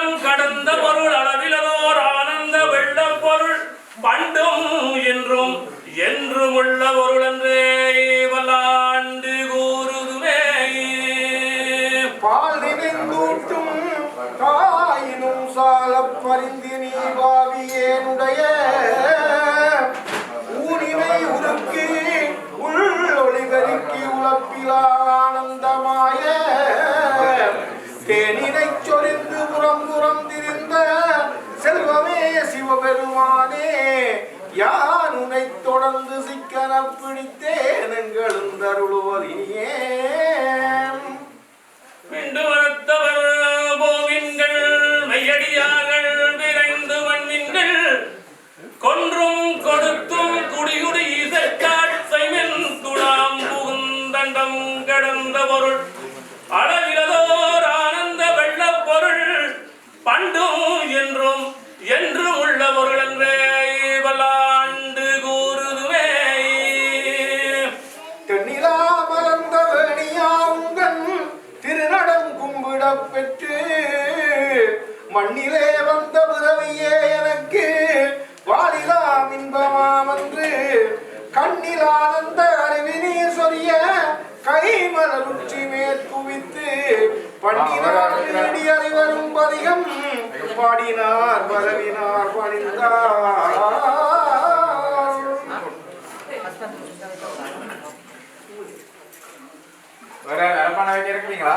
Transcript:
அண்டம் கடந்த பொருள் அளவிலதோர் ஆனந்த வெள்ள பொருள் பண்டும் என்றும் என்றும் உள்ள பொருள் என்றே வல்லாண்டு கூறுதுவே. பால் நினைந்தூட்டும் காயினும் சால பரிந்து நீ பாவியேனுடைய ஊனினை உருக்கி உள்ளொளிகருக்கி உழப்பிலா ஆனந்தமாய தேனினை சொரிந்து புறம் புறம் திரிந்த செல்வமே சிவபெருமானே யான் உனை தொடர்ந்து சிக்கன பிடித்தேன் எங்களும் தருளுவதினியே. விண்டு வளர்த்தவர் போவின்கள் மையடியார்கள் விரைந்து மண்ணின்கள் கொன்றும் கொடுத்தும் குடியுடி ஈசற்காட்சைமென் துணாம் புகுந்தண்டம் கடந்த பொருள் அளவிலதோர் ஆனந்த வெள்ள பொருள் பண்டும் என்றும் என்றும் உள்ள பொருள் என்றே வல்லாண்டு கூறுதுவே. தென்னிலா மலர்ந்த வேணியாவுங்கன் திருநடம் கும்பிட பெற்று மண்ணிலே வந்த பிறவியே எனக்கு வாழிலாம் இன்பமாமன்று கண்ணிலானந்த அறிவினி சொரிய கைமலருச்சி மேற்குவித்து பண்ணினார் தேடி அறிவரும் பதிகம் பாடினார் பரவினார் பணிந்தார். வேற அரப்பான வைக்கிறீங்களா?